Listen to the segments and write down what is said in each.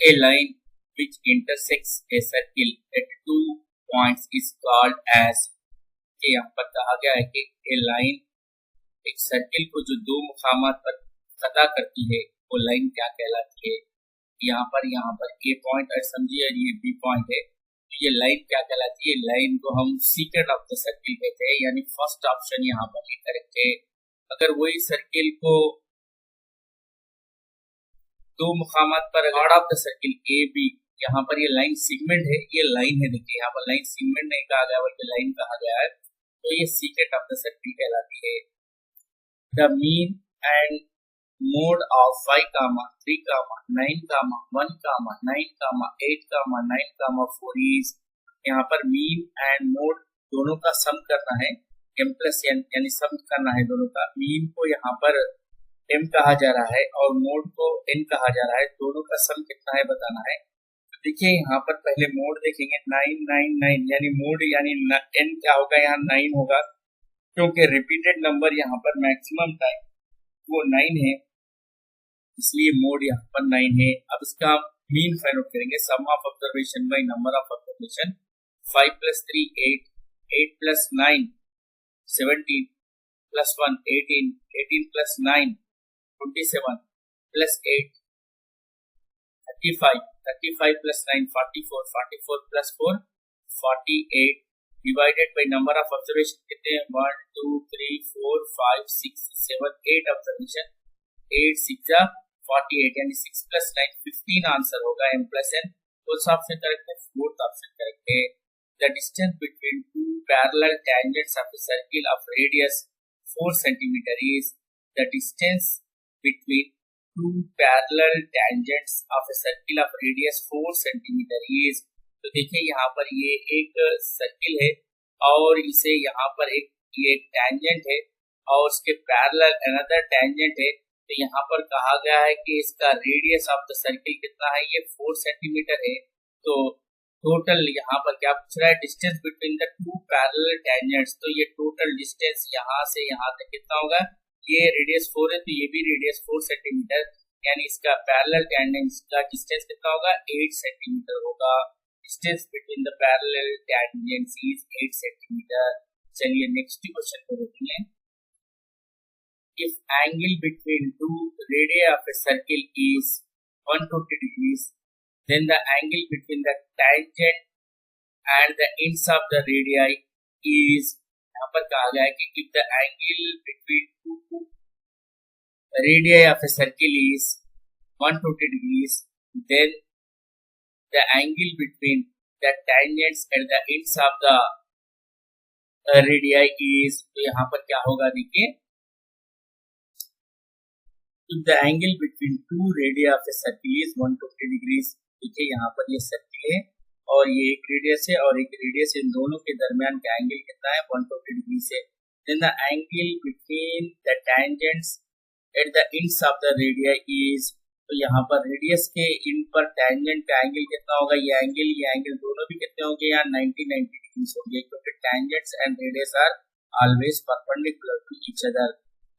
A line which intersects a circle at 2 points is called as, कि यहाँ पर कहा गया है कि a line एक सर्किल को जो दो मुकामात पर कता करती है वो लाइन क्या कहलाती है। यहाँ पर A पॉइंट और समझिए ये B पॉइंट है, तो ये लाइन क्या कहलाती है। लाइन को हम सीक्रेट ऑफ द सर्किल कहते हैं, यानी फर्स्ट ऑप्शन यहाँ पर करेक्ट है। अगर वही सर्किल को दो मुकामात पर god of the circle A B, यहाँ पर ये लाइन सेगमेंट है, ये लाइन है, देखिए यहाँ पर लाइन सेगमेंट नहीं कहा गया बल्कि लाइन कहा गया है, तो ये सीक्रेट ऑफ द सर्किल कहलाती है। The mean and mode of 5, 3, 9, 1, 9, 8, 9, 4 is, यहाँ पर मीन एंड मोड दोनों का सम करना है, m प्लस n यानी सम करना है दोनों का। मीन को यहाँ पर m कहा जा रहा है और मोड को n कहा जा रहा है, दोनों का सम कितना है बताना है। तो देखिए यहाँ पर पहले मोड देखेंगे 9, 9, 9 यानी मोड यानी n क्या होगा, यहाँ 9 होगा, क्योंकि रिपीटेड नंबर यहाँ पर मैक्सिमम टाइम वो 9 है, इसलिए मोड यहाँ पर 9 है। अब इसका मीन फाइंड आउट करेंगे, sum of observation by number of observation. 5 + 3 8, 8 + 9 17 + 1 18, 18 + 9 27 + 8 35, 35 + 9 44, 44 + 4 48 divided by number of observation कितने हैं 1 2 3 4 5 6 7 8 ऑब्जर्वेशन, 8 6 48 यानी 6 + 9 15 आंसर होगा m + n। कौन सा ऑप्शन करेक्ट है, फोर्थ ऑप्शन करेक्ट है। The distance between two parallel tangents of a circle of radius 4 cm is, the distance between two parallel tangents of a circle of radius 4 cm is। तो देखिए यहाँ पर ये एक circle है और इसे यहाँ पर ये टेंजेंट है और उसके पैरेलल अनदर टेंजेंट है, तो यहाँ पर कहा गया है कि इसका रेडियस ऑफ द सर्किल कितना है, ये 4 सेंटीमीटर है। तो टोटल यहाँ पर क्या पूछ रहा है, distance between the two parallel tangents, तो ये टोटल डिस्टेंस यहाँ से यहाँ तक कितना होगा, ये रेडियस 4 है तो ये भी रेडियस 4 सेंटीमीटर, यानी इसका पैरेलल टेंजेंट्स का डिस्टेंस कितना होगा 8 सेंटीमीटर होगा। Distance between the parallel tangents is 8 centimetre. चलिए नेक्स्ट क्वेश्चन को देखेंगे। If angle between two radii of a circle is 120 degrees, then the angle between the tangent and the ends of the radii is, यहाँ पर कहा गया है कि if the angle between two radii of a circle is 120 degrees, then the angle between the tangents and the ends of the radii is, तो यहाँ पर क्या होगा देखिए, if the angle between two radii of a circle is 120 degrees, देखिए यहाँ पर ये सर्किल है और ये एक रेडियस है और एक रेडियस, इन दोनों के दरमियान का एंगल कितना है 120 डिग्री से। then the angle between the tangents at the ends of the radii is, तो यहाँ पर रेडियस के इन पर टेंजेंट का एंगल कितना होगा, ये एंगल दोनों भी कितने होंगे, यहाँ 90 डिग्री होंगे, क्योंकि tangents and radius are always perpendicular to each other.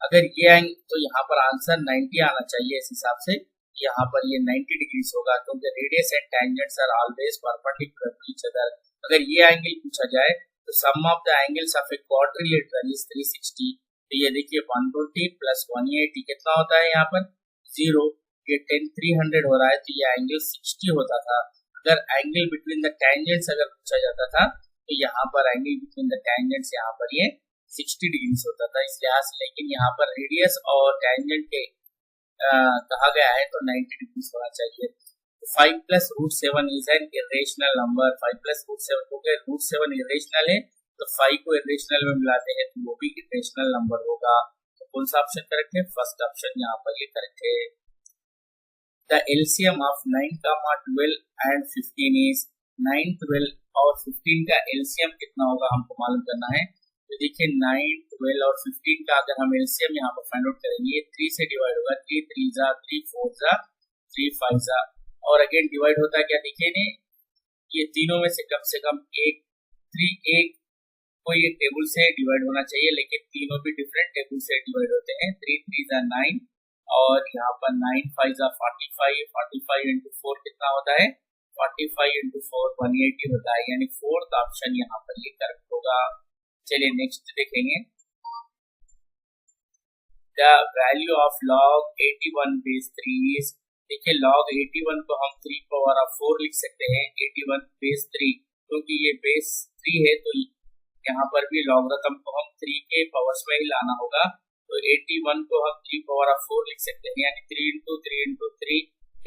अगर ये तो यहाँ पर आंसर 90 आना चाहिए, इस हिसाब से यहाँ पर ये 90 डिग्री होगा, क्योंकि radius and tangents are always perpendicular to each other. अगर ये एंगल पूछा जाए तो sum of the angles of a quadrilateral is 360, तो ये देखिए 120 + 180 कितना होता है, यहाँ पर 0, ये 10 300 हो रहा है, तो ये एंगल 60 होता था। अगर एंगल बिटवीन द टेंजेंट्स अगर पूछा जाता था तो यहाँ पर एंगल बिटवीन द टेंजेंट्स यहाँ पर ये 60 डिग्री होता था इस लिहाज से, लेकिन यहाँ पर रेडियस और टेंजेंट के कहा गया है तो 90 डिग्री होना चाहिए। 5 + √7 इज एन इरेशनल नंबर, 5 + √7 हो गया, √7 इरेशनल है तो 5 को इरेशनल में मिलाते हैं तो वो भी इरेशनल नंबर होगा। तो कौन सा ऑप्शन करेक्ट है, फर्स्ट ऑप्शन यहाँ पर ये करेक्ट है। The LCM of 9, 12 and 15 is, 9, 12 और 15 का एलसीएम कितना होगा हमको मालूम करना है। तो देखिए 9, 12 और 15 का अगर हम एलसीएम यहाँ पर फाइंड आउट करेंगे, 3 से डिवाइड होगा, 3 3 जा 3 4 जा 3 5 जा, और अगेन डिवाइड होता है क्या देखिए ने, ये तीनों में से कम एक 3 एक कोई एक टेबल से डिवाइड होना चाहिए, लेकिन तीनों भी डिफरेंट टेबल से डिवाइड होते हैं। 3 3 जा 9, और यहाँ पर 9 5 45, 45 इंटू 4 कितना होता है, 45 इंटू 4 180 होता है, यानी फोर्थ ऑप्शन यहाँ पर ये करेक्ट होगा। चलिए नेक्स्ट देखेंगे, the value of log 81 base 3 is, देखिए log 81 को हम 3 पावर ऑफ 4 लिख सकते हैं, 81 बेस 3, क्योंकि ये बेस 3 है तो यहाँ पर भी लॉगरिथम को हम 3 के पावर्स में ही लाना होगा, तो 81 को हम 3 पावर ऑफ 4 लिख सकते हैं, यानी 3 इंटू 3 इंटू 3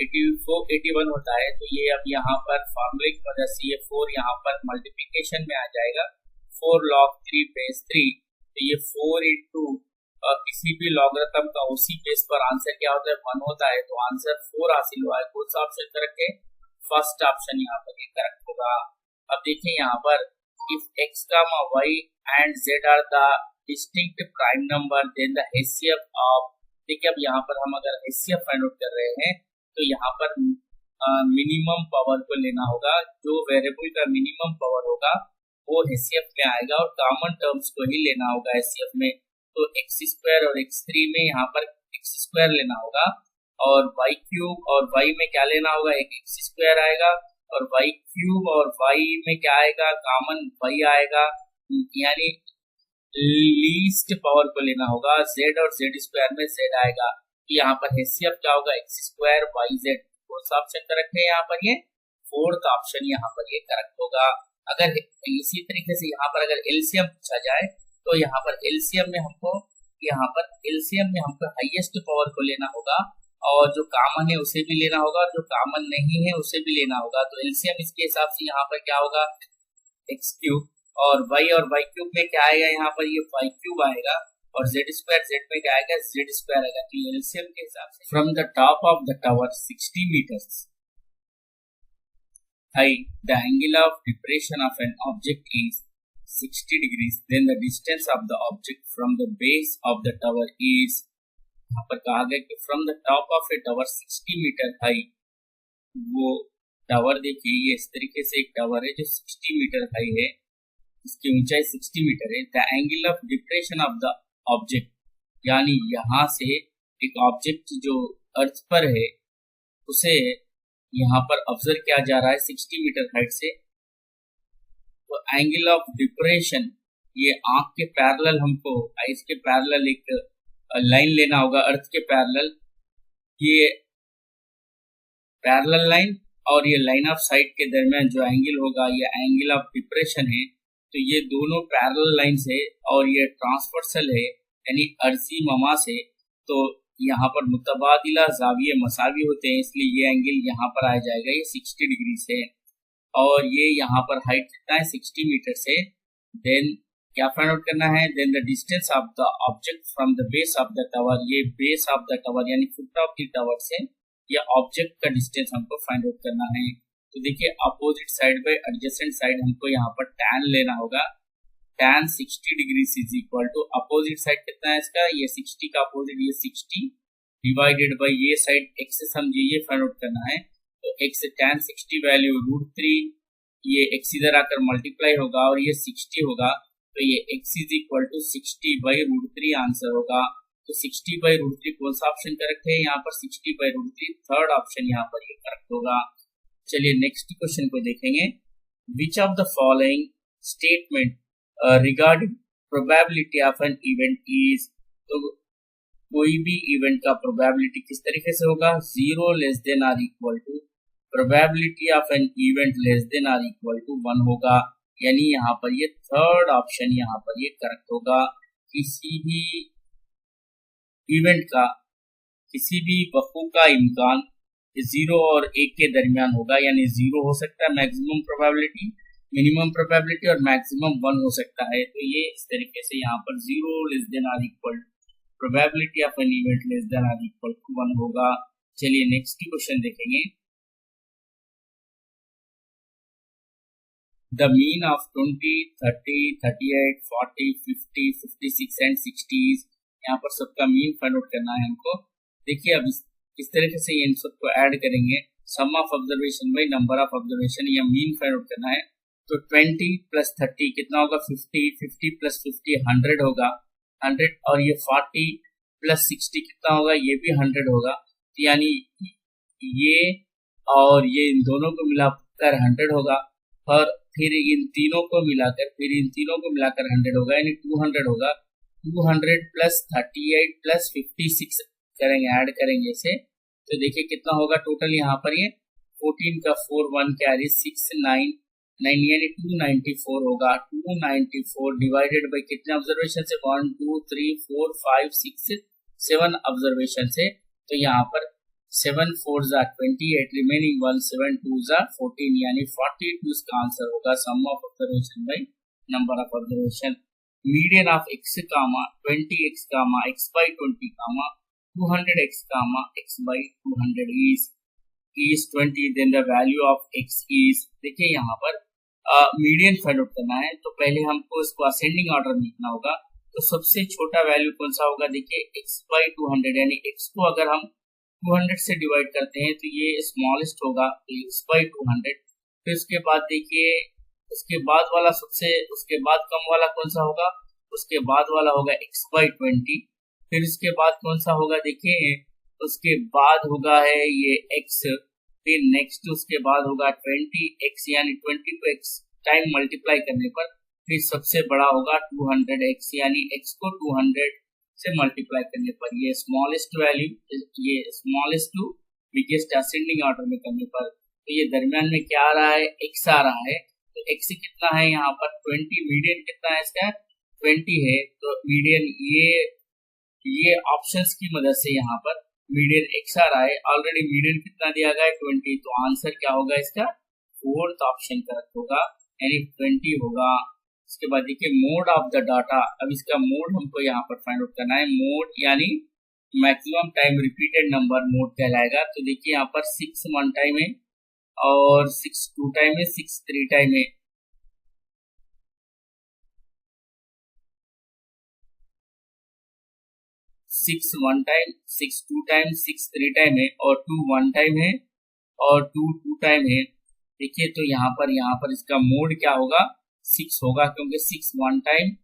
81 होता है। तो ये अब यहाँ पर फॉर्मूले की वजह से ये 4 यहाँ पर मल्टीप्लिकेशन में आ जाएगा, 4 log 3 बेस 3, तो ये 4 इंटू किसी भी लॉगरिथम का उसी बेस पर आंसर क्या होता है, 1 होता है, तो आंसर 4 हासिल हुआ है। कौन सा ऑप्शन करेक्ट है, फर्स्ट ऑप्शन यहाँ पर ये करेक्ट होगा। अब देखिए यहाँ पर if x, y and z are the distinct prime number then the HCF of, देखिए अब यहाँ पर हम अगर HCF फाइंड आउट कर रहे हैं तो यहाँ पर मिनिमम पावर को लेना होगा, जो वेरिएबल का मिनिमम पावर होगा वो HCF में आएगा और कॉमन टर्म्स को ही लेना होगा HCF में, तो x स्क्वायर और x3 में यहाँ पर x स्क्वायर लेना होगा और y क्यूब और y में क्या लेना होगा, एक x स्क्वायर आएगा और y क्यूब और y में क्या आएगा, कॉमन y आएगा, यानी लीस्ट पावर को लेना होगा, z और z स्क्वायर में z आएगा, तो यहाँ पर HCF क्या होगा, x स्क्वायर y z, कौन सा ऑप्शन करेक्ट है यहाँ पर, ये फोर्थ ऑप्शन यहाँ पर ये करेक्ट होगा। अगर इसी तरीके से यहाँ पर अगर एलसीएम पूछा जाए तो यहाँ पर एलसीएम में हमको हाईएस्ट पावर को लेना होगा और जो कॉमन है उसे भी लेना होगा, जो कॉमन नहीं है उसे भी लेना होगा, तो एलसीएम इसके हिसाब से यहाँ पर क्या होगा, एक्स क्यूब और y क्यूब में क्या आएगा, यहाँ पर ये y क्यूब आएगा और z में क्या आएगा, z स्क्वायर आएगा, तो एलसीएम के हिसाब से from the top of the tower 60 meters high, the angle of depression of an object is 60 degrees, then the distance of the object from the base of the tower is, यहाँ पर कहा गया कि from the top of a tower 60 meter high, वो tower देखिए ये इस तरीके से एक टावर है जो 60 मीटर हाई है, इसकी ऊंचाई 60 मीटर है, the angle of depression of the object, यानी यहाँ से एक ऑब्जेक्ट जो अर्थ पर है उसे यहाँ पर ऑब्जर्व किया जा रहा है 60 मीटर हाइट से, तो एंगल ऑफ डिप्रेशन, ये आंख के पैरेलल, हमको आइस के पैरेलल एक लाइन लेना होगा, अर्थ के पैरेलल, ये पैरेलल लाइन और ये लाइन ऑफ साइट के दरमियान जो एंगल होगा ये एंगल ऑफ डिप्रेशन है, तो ये दोनों पैरेलल लाइंस है और ये ट्रांसवर्सल है, यानी अर्जी ममा से, तो यहाँ पर मुतबादिला जाविये मसावी होते हैं, इसलिए ये एंगल यहाँ पर आ जाएगा, ये 60 डिग्री से, और ये यहाँ पर हाइट कितना है 60 मीटर से, देन क्या फाइंड आउट करना है, then the distance of the object from the base of the tower, ये बेस ऑफ द टावर यानी फुट ऑफ द टावर से ये ऑब्जेक्ट का डिस्टेंस हमको फाइंड आउट करना है। तो देखिए opposite side by adjacent side हमको यहाँ पर tan लेना होगा, tan 60 degree is equal to opposite side कितना है इसका, ये 60 का अपोजिट ये 60 डिवाइडेड बाय ये साइड x से समझिए ये फाइंड आउट करना है, तो x से tan 60 वैल्यू √3, ये x इधर आकर मल्टीप्लाई होगा और ये 60 होगा, तो ये x is equal to 60 by √3 answer होगा। तो 60 बाई √3 कौन सा ऑप्शन करेक्ट है, यहाँ पर 60 बाई √3 थर्ड ऑप्शन यहाँ पर ये करेक्ट होगा। चलिए नेक्स्ट क्वेश्चन को देखेंगे, which of the following statement regarding probability of an event is, तो कोई भी इवेंट का प्रोबेबिलिटी किस तरीके से होगा, 0 less than or equal to probability of an event less than or equal to 1 होगा, यानी यहाँ पर ये थर्ड ऑप्शन यहाँ पर ये करेक्ट होगा। किसी भी इवेंट का किसी भी वक़ू का इम्कान 0 और 1 के दरमियान होगा, यानी 0 हो सकता है मैक्सिमम प्रोबेबिलिटी, मिनिमम प्रोबेबिलिटी और मैक्सिमम 1 हो सकता है, तो ये इस तरीके से यहाँ पर 0 less than or equal probability of an event less than or equal to 1 होगा। चलिए नेक्स्ट क्वेश्चन देखेंगे, द मीन ऑफ 20, 30, 38, 40, 50, 56 एंड 60, यहाँ पर सबका मीन फाइंड आउट करना है हमको। देखिए अब इस तरीके से इन सबको ऐड करेंगे, sum of observation by number of observation, या मीन फाइंड आउट करना है, तो 20 प्लस 30 कितना होगा 50, 50 प्लस 50 100 होगा 100, और ये 40 प्लस 60 कितना होगा, ये भी 100 होगा, यानी ये और ये इन दोनों को मिलाकर 100 होगा, और फिर इन तीनों को मिलाकर 100 होगा, यानी 200 होगा। 200 प्लस 38 प्लस 56 करेंगे, ऐड करेंगे इसे, तो देखिए कितना होगा टोटल यहाँ पर, ये 14 का 4 1 कैरी 6 9 9 यानी 294 होगा। 294 डिवाइडेड बाई कितने ऑब्जर्वेशन से, 1 2 3 4 5 6 7 ऑब्जर्वेशन से, तो यहाँ पर 7 4 28 रिमेनिंग 1 7 2 14 यानी 42 इसका आंसर होगा। Sum of observation by number of observation. Median of x comma 20x comma x by 20 comma 200x comma x by 200 is 20, then the value of x is, देखिए यहाँ पर मीडियन फाइंड आउट करना है, तो पहले हमको इसको असेंडिंग ऑर्डर में लिखना होगा। तो सबसे छोटा वैल्यू कौन सा होगा, देखिए x by 200, यानी x को अगर हम 200 से डिवाइड करते हैं तो ये स्मॉलेस्ट होगा, x by 200। फिर उसके बाद देखिए उसके बाद वाला उसके बाद कम वाला कौन सा होगा, उसके बाद वाला होगा x by 20। फिर उसके बाद कौन सा होगा, देखिए उसके बाद होगा है ये x, फिर नेक्स्ट उसके बाद होगा 20x, यानी 20 को x टाइम मल्टीप्लाई करने पर फिर सबसे बड़ा होगा 200x, यानी x को 200 से मल्टीप्लाई करने पर ये स्मॉलेस्ट वैल्यू, ये smallest to biggest ascending order में करने पर, तो ये दरमियान में क्या आ रहा है, x आ रहा है। तो x कितना है यहाँ पर 20, मीडियन कितना है इसका 20 है, तो मीडियन ये ऑप्शंस की मदद से यहाँ पर मीडियन x आ रहा है। ऑलरेडी मीडियन कितना दिया गया है 20, तो आंसर क्या होगा इसका, फोर्थ ऑप्शन करेक्ट होगा, यानी 20 होगा। इसके बाद देखिए मोड ऑफ द डाटा, अब इसका मोड हमको यहाँ पर फाइंड आउट करना है। मोड यानी maximum time repeated number mode कहलाएगा। तो देखिए यहाँ पर 6 1 टाइम है और 6 2 टाइम है, 6 3 टाइम है। सिक्स 1 टाइम, 6 2 टाइम, 6 3 टाइम है, और 2 1 टाइम है और 2 2 टाइम है। देखिए तो यहाँ पर इसका मोड क्या होगा, 6 होगा, क्योंकि 6 1 टाइम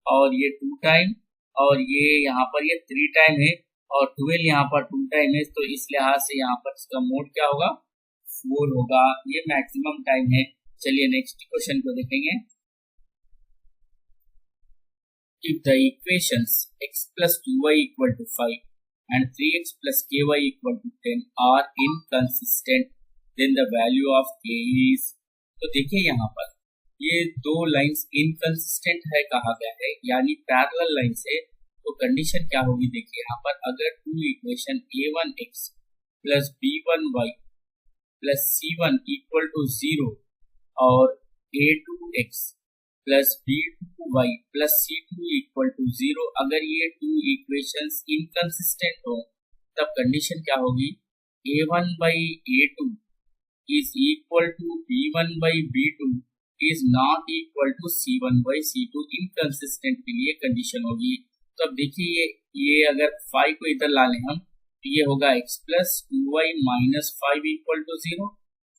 और ये 2 टाइम और ये यहाँ पर ये 3 टाइम है और 12 यहाँ पर 2 टाइम है, तो इस लिहाज से यहाँ पर इसका मोड क्या होगा, 4 होगा। ये मैक्सिमम टाइम है। चलिए नेक्स्ट क्वेश्चन को देखेंगे। If the equations x plus 2y equal to 5 and 3x plus ky equal to 10 are inconsistent, then the value of k is, तो देखिए यहाँ पर ये दो लाइंस इनकंसिस्टेंट है कहा गया है, यानी पैरेलल लाइन से, तो कंडीशन क्या होगी, देखिए यहाँ पर अगर two equation a1x plus b1y plus c1 equal to 0 और a2x plus b2y plus c2 equal to 0, अगर ये टू इक्वेशंस इनकंसिस्टेंट हो तब कंडीशन क्या होगी, a1 by a2 is equal to b1 by b2 is not equal to c1 by c2। Inconsistent के लिए condition होगी। तो अब देखिए ये अगर 5 को इधर ला लें हम, तो ये होगा x plus 2y minus 5 equal to 0,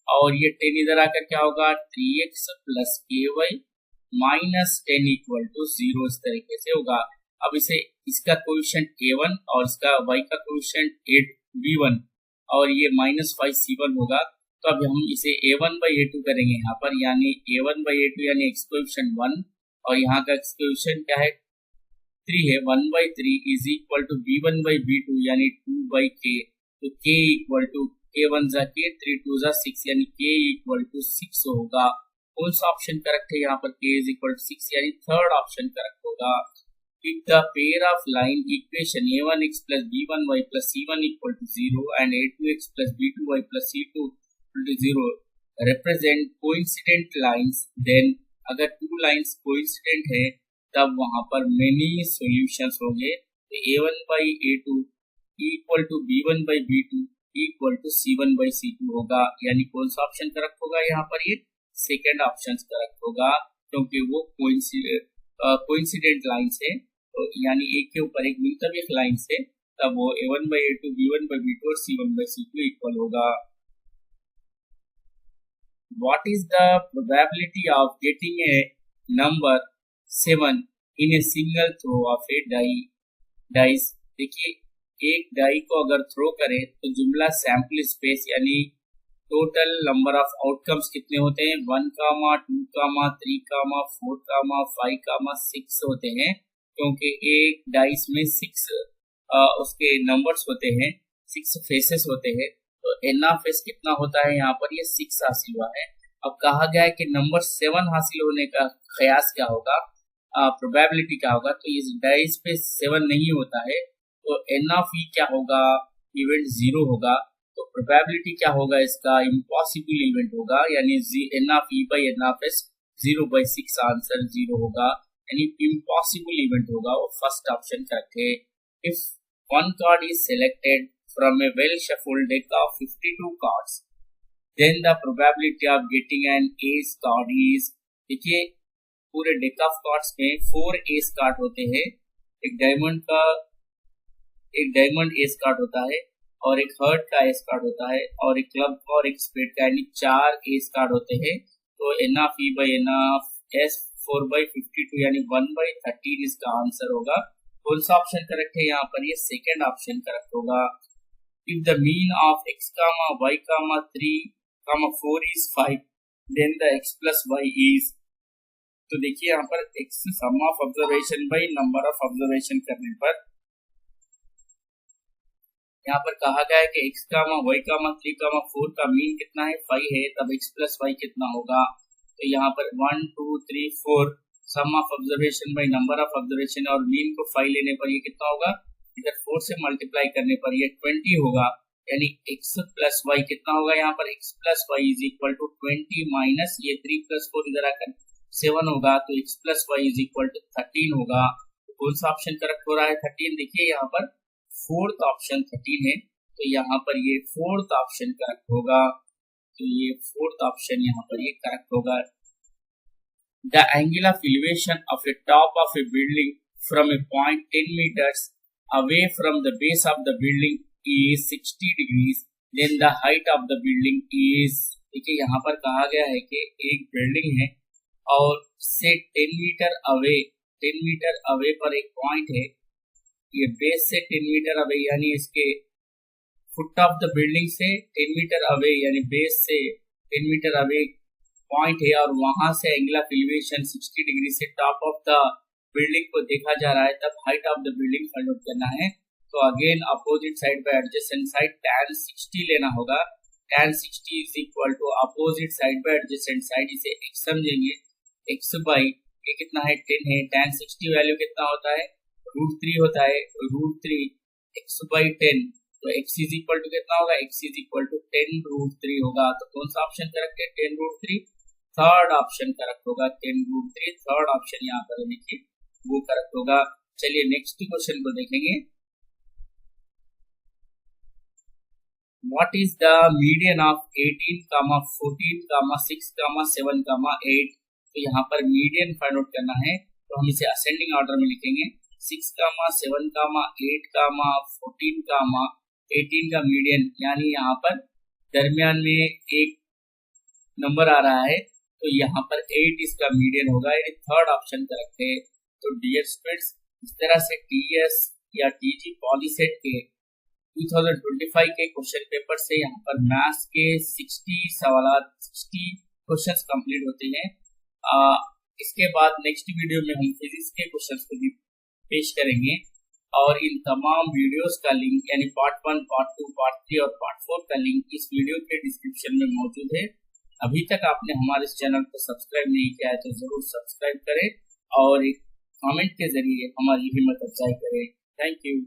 और ये 10 इधर आकर क्या होगा 3x plus ky minus 10 equal to 0, इस तरीके से होगा। अब इसे इसका कोएफिशिएंट a1 और इसका y का कोएफिशिएंट b1 और ये माइनस 5 c1 होगा। तो अब हम इसे a1 बाई a2 करेंगे यहाँ पर, यानी a1 बाई a2 यानी x कोएफिशिएंट 1 और यहाँ का x कोएफिशिएंट क्या है 3 है, 1 by 3 is equal to b1 by b2 यानी 2 बाई k। तो k इक्वल टू k1 जा k, 3 2 जा 6 यानी k इक्वल टू 6 होगा। कौन सा ऑप्शन करेक्ट है यहाँ पर, k इज इक्वल टू 6 यानी थर्ड ऑप्शन करेक्ट होगा। If the pair of line equation a1x plus b1y plus c1 equal to 0 and a2x plus b2y plus c2 equal to 0 represent coincident lines, then अगर two lines coincident है तब वहां पर many solutions होंगे। तो a1 by a2 equal to b1 by b2 equal to c1 by c2 होगा, यानी कौन सा ऑप्शन करेक्ट होगा यहाँ पर, ये सेकेंड ऑप्शन करेक्ट होगा, क्योंकि वो कोइंसिडेंट लाइंस है, तो यानी एक के ऊपर एक मिलकर एक लाइन से, तब वो a1 by a2 b1 by b2 और c1 बाई c2 इक्वल होगा। What is the probability of getting a number 7 in a single throw of a dice देखिए एक डाई को अगर थ्रो करें तो जुमला सैंपल स्पेस यानी टोटल नंबर ऑफ आउटकम्स कितने होते हैं 1, 2, 3, 4, 5, 6 होते हैं, क्योंकि एक डाइस में 6 उसके नंबर्स होते हैं, 6 फेसेस होते हैं। तो एन ऑफ एस कितना होता है, यहाँ पर ये 6 हासिल हुआ है। अब कहा गया है कि नंबर 7 हासिल होने का कयास क्या होगा, प्रोबेबिलिटी क्या होगा। तो इस डाइस पे 7 नहीं होता है, तो एन ऑफ ई क्या होगा, इवेंट 0 होगा। तो प्रोबेबिलिटी क्या होगा इसका, इम्पॉसिबल इवेंट होगा, यानी N of E by N of S 0/6 answer 0 होगा, यानी इम्पॉसिबल इवेंट होगा। वो फर्स्ट ऑप्शन करेक्ट है। If one card is selected from a well shuffled deck of 52 cards, then the probability of getting an ace card is, देखिए पूरे deck of cards में 4 S card होते हैं, एक diamond S card होता है, और एक हर्ट का एस कार्ड होता है, और एक क्लब का और एक स्पेड का, यानी 4 एस कार्ड होते हैं। तो N of E by N of S 4/52 यानी 1/13 इसका आंसर होगा। कौन सा ऑप्शन करेक्ट है यहाँ पर, ये सेकेंड ऑप्शन करेक्ट होगा। If the mean of x, y, 3, 4 is 5, then the x plus y is, तो देखिए यहाँ पर x sum of observation by number of observation करने पर यहाँ पर कहा गया है कि x, y, 3, 4 का मीन कितना है 5 है, तब x प्लस y कितना होगा। तो यहाँ पर 1, 2, 3, 4 sum of observation by number of observation, और मीन को 5 लेने पर ये कितना होगा, इधर 4 से मल्टीप्लाई करने पर ये 20 होगा, यानी x प्लस y कितना होगा, यहाँ पर x plus y is equal to 20 minus ये 3 प्लस 4 इधर आकर 7 होगा, तो x plus y is equal to 13 होगा। तो कौन सा ऑप्शन करेक्ट हो रहा है 13, देखिए यहाँ पर फोर्थ ऑप्शन 13 है, तो यहाँ पर ये फोर्थ ऑप्शन करेक्ट होगा। तो ये फोर्थ ऑप्शन यहाँ पर ये करेक्ट होगा। The angle of elevation of a top of a building from a point 10 meters away from the base of the building is 60 degrees. Then the height of the building is, देखिए यहाँ पर कहा गया है कि एक building है और से 10 मीटर अवे पर एक पॉइंट है, ये बेस से 10 मीटर अवे यानी इसके फुट ऑफ द बिल्डिंग से 10 मीटर अवे यानी बेस से 10 मीटर अवे पॉइंट है, और वहां से एंगल ऑफ एलिवेशन 60 डिग्री से टॉप ऑफ द बिल्डिंग को देखा जा रहा है, तब height of the building find out करना है। तो again opposite side by adjacent side tan 60 लेना होगा। tan 60 is equal to opposite side by adjacent side, इसे x समझेंगे, x बाई ये कितना है 10 है, tan 60 वैल्यू कितना होता है √3 होता है, √3 x बाई 10, तो x इज इक्वल टू कितना होगा, x इज इक्वल टू 10√3 होगा। तो कौन सा ऑप्शन करेक्ट है 10√3, थर्ड ऑप्शन करेक्ट होगा 10√3, थर्ड ऑप्शन यहाँ पर देखिए वो करेक्ट होगा। चलिए नेक्स्ट क्वेश्चन को देखेंगे। What is the median of 18, 14, 6, 7, 8। तो यहाँ पर मीडियन फाइंड आउट करना है, तो हम इसे असेंडिंग ऑर्डर में लिखेंगे। 6, 7, 8, 14, 18 का मीडियन, यानी यहाँ पर दरमियान में एक नंबर आ रहा है, तो यहाँ पर 8 इसका मीडियन होगा, यानी थर्ड ऑप्शन करेक्ट है। तो डियर स्टूडेंट्स, इस तरह से टीएस या टीजी पॉलीसेट के 2025 के क्वेश्चन पेपर से यहाँ पर मैथ्स के 60 सवालात 60 क्वेश्चंस कंप्लीट होते हैं। इसके बाद नेक्स्ट वीडियो में हम फिजिक्स के क्वेश्चंस को भी पेश करेंगे, और इन तमाम वीडियोस का लिंक यानी पार्ट 1, पार्ट 2, पार्ट 3 और पार्ट 4 का लिंक इस वीडियो के डिस्क्रिप्शन में मौजूद है। अभी तक आपने हमारे इस चैनल को सब्सक्राइब नहीं किया है तो जरूर सब्सक्राइब करें और एक कमेंट के जरिए हमारी हिम्मत अफजाई करें। Thank you.